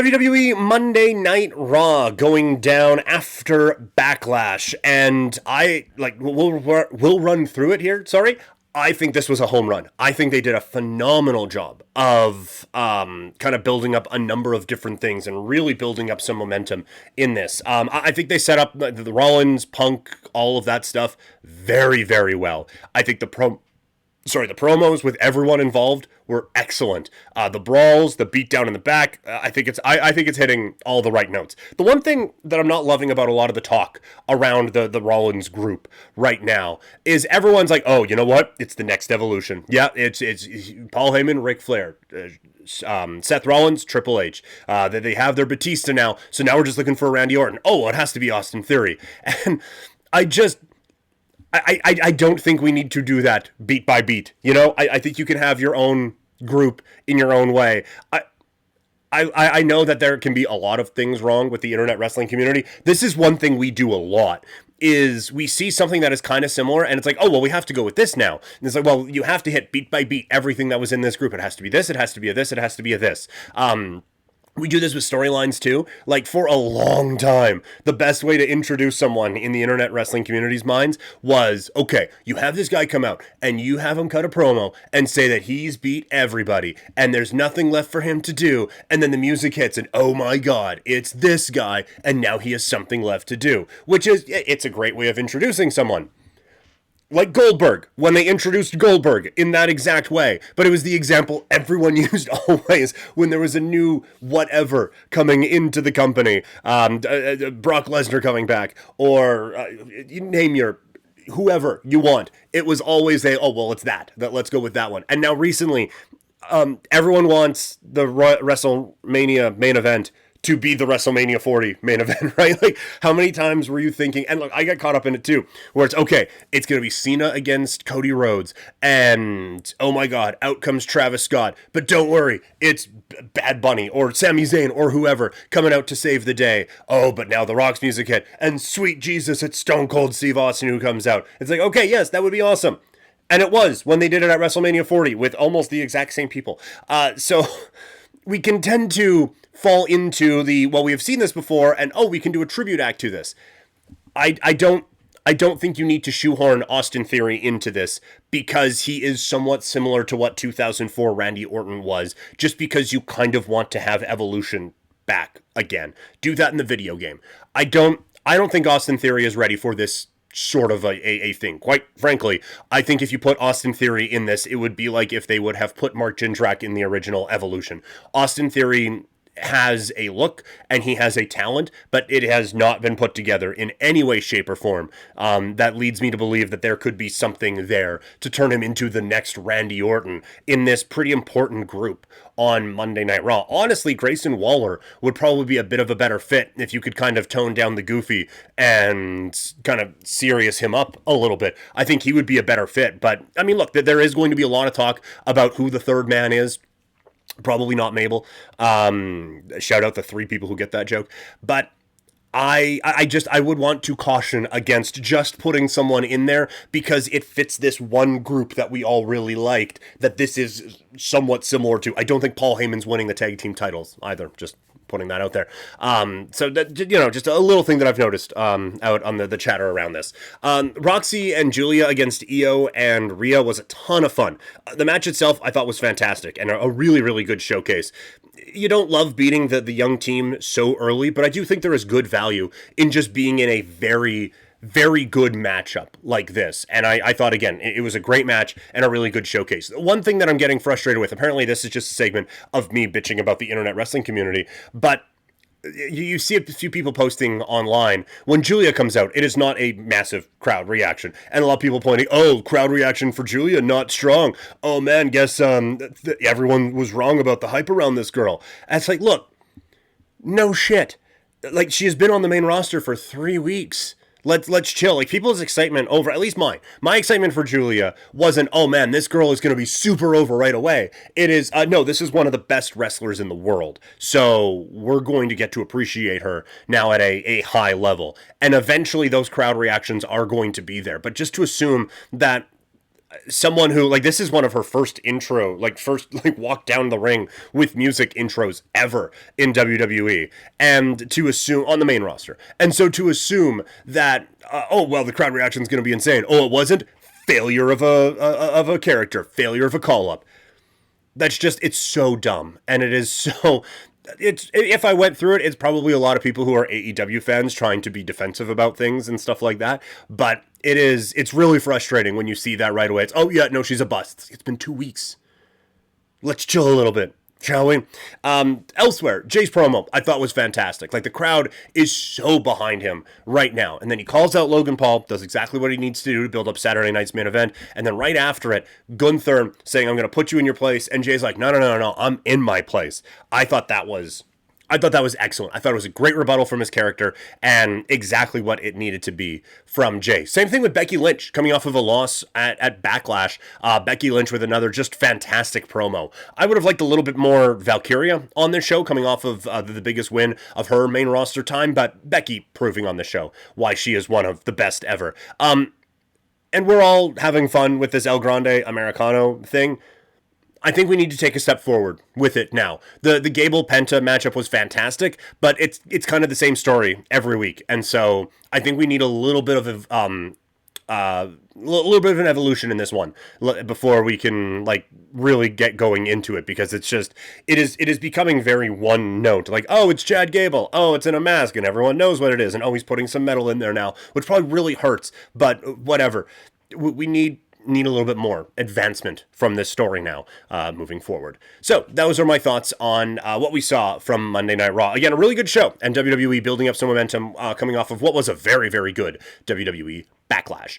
WWE Monday Night Raw going down after Backlash, and we'll run through it here. Sorry, I think this was a home run. I think they did a phenomenal job of kind of building up a number of different things and really building up some momentum in this. I think they set up the Rollins, Punk, all of that stuff very, very well. I think the promos with everyone involved were excellent. The brawls, the beatdown in the back, I think it's hitting all the right notes. The one thing that I'm not loving about a lot of the talk around the Rollins group right now is everyone's like, oh, you know what? It's the next evolution. Yeah, it's Paul Heyman, Ric Flair, Seth Rollins, Triple H. They have their Batista now, so now we're just looking for Randy Orton. Oh, it has to be Austin Theory. And I don't think we need to do that beat by beat. You know, I think you can have your own group in your own way. I know that there can be a lot of things wrong with the internet wrestling community. This is one thing we do a lot, is we see something that is kind of similar, and it's like, oh, well, we have to go with this now. And it's like, well, you have to hit beat by beat everything that was in this group. It has to be this, it has to be a this, it has to be a this. We do this with storylines too. Like, for a long time, the best way to introduce someone in the internet wrestling community's minds was, okay, you have this guy come out and you have him cut a promo and say that he's beat everybody and there's nothing left for him to do. And then the music hits and, oh my God, it's this guy. And now he has something left to do, which is, it's a great way of introducing someone. Like Goldberg, when they introduced Goldberg in that exact way. But it was the example everyone used always when there was a new whatever coming into the company. Brock Lesnar coming back, or you name your whoever you want. It was always it's that. Let's go with that one. And now recently, everyone wants the WrestleMania main event to be the WrestleMania 40 main event, right? Like, how many times were you thinking, and look, I got caught up in it too, where it's, okay, it's going to be Cena against Cody Rhodes, and, oh my God, out comes Travis Scott, but don't worry, it's Bad Bunny, or Sami Zayn, or whoever, coming out to save the day. Oh, but now the Rock's music hit, and sweet Jesus, it's Stone Cold Steve Austin who comes out. It's like, okay, yes, that would be awesome. And it was, when they did it at WrestleMania 40, with almost the exact same people. So we can tend to fall into we have seen this before, and we can do a tribute act to this. I don't think you need to shoehorn Austin Theory into this, because he is somewhat similar to what 2004 Randy Orton was, just because you kind of want to have Evolution back again. Do that in the video game. I don't think Austin Theory is ready for this sort of a thing. Quite frankly, I think if you put Austin Theory in this, it would be like if they would have put Mark Jindrak in the original Evolution. Austin Theory has a look and he has a talent, but it has not been put together in any way, shape, or form. That leads me to believe that there could be something there to turn him into the next Randy Orton in this pretty important group on Monday Night Raw. Honestly, Grayson Waller would probably be a bit of a better fit if you could kind of tone down the goofy and kind of serious him up a little bit. I think he would be a better fit. But, I mean, look, there is going to be a lot of talk about who the third man is. Probably not Mabel. Shout out the 3 people who get that joke. But I would want to caution against just putting someone in there because it fits this one group that we all really liked, that this is somewhat similar to. I don't think Paul Heyman's winning the tag team titles either. Just putting that out there. So that, just a little thing that I've noticed out on the chatter around this. Roxy and Giulia against Io and Rhea was a ton of fun. The match itself I thought was fantastic and a really, really good showcase. You don't love beating the young team so early, but I do think there is good value in just being in a very, very good matchup like this. And I thought, again, it was a great match and a really good showcase. One thing that I'm getting frustrated with, apparently this is just a segment of me bitching about the internet wrestling community, but you see a few people posting online, when Giulia comes out, it is not a massive crowd reaction. And a lot of people pointing, crowd reaction for Giulia, not strong. Oh man, guess everyone was wrong about the hype around this girl. And it's like, look, no shit. Like, she has been on the main roster for 3 weeks. Let's chill. Like, people's excitement over, at least mine, my excitement for Giulia wasn't, oh man, this girl is going to be super over right away. It is, no, this is one of the best wrestlers in the world. So we're going to get to appreciate her now at a high level. And eventually those crowd reactions are going to be there. But just to assume that someone who, like, this is one of her first intro, like first like walk down the ring with music intros ever in WWE, and to assume on the main roster, and so to assume that oh well, the crowd reaction is going to be insane. Oh, it wasn't. Failure of a character, failure of a call up. That's just, it's so dumb, and it is so. It's, if I went through it, it's probably a lot of people who are AEW fans trying to be defensive about things and stuff like that. But it's really frustrating when you see that right away. It's, oh yeah, no, she's a bust. It's been 2 weeks. Let's chill a little bit, shall we? Elsewhere, Jay's promo I thought was fantastic. Like, the crowd is so behind him right now. And then he calls out Logan Paul, does exactly what he needs to do to build up Saturday night's main event. And then right after it, Gunther saying, I'm going to put you in your place. And Jay's like, no, no, no, no, I'm in my place. I thought that was excellent. I thought it was a great rebuttal from his character and exactly what it needed to be from Jay. Same thing with Becky Lynch coming off of a loss at Backlash. Becky Lynch with another just fantastic promo. I would have liked a little bit more Valkyria on this show coming off of the biggest win of her main roster time, but Becky proving on the show why she is one of the best ever. And we're all having fun with this El Grande Americano thing. I think we need to take a step forward with it now. The Gable Penta matchup was fantastic, but it's kind of the same story every week, and so I think we need a little bit of little bit of an evolution in this one before we can like really get going into it, because it's just it is becoming very one note. Like, oh, it's Chad Gable, oh, it's in a mask, and everyone knows what it is, and oh, he's putting some metal in there now, which probably really hurts, but whatever. We need a little bit more advancement from this story now, moving forward. So those are my thoughts on what we saw from Monday Night Raw. Again, a really good show, and WWE building up some momentum coming off of what was a very, very good WWE Backlash.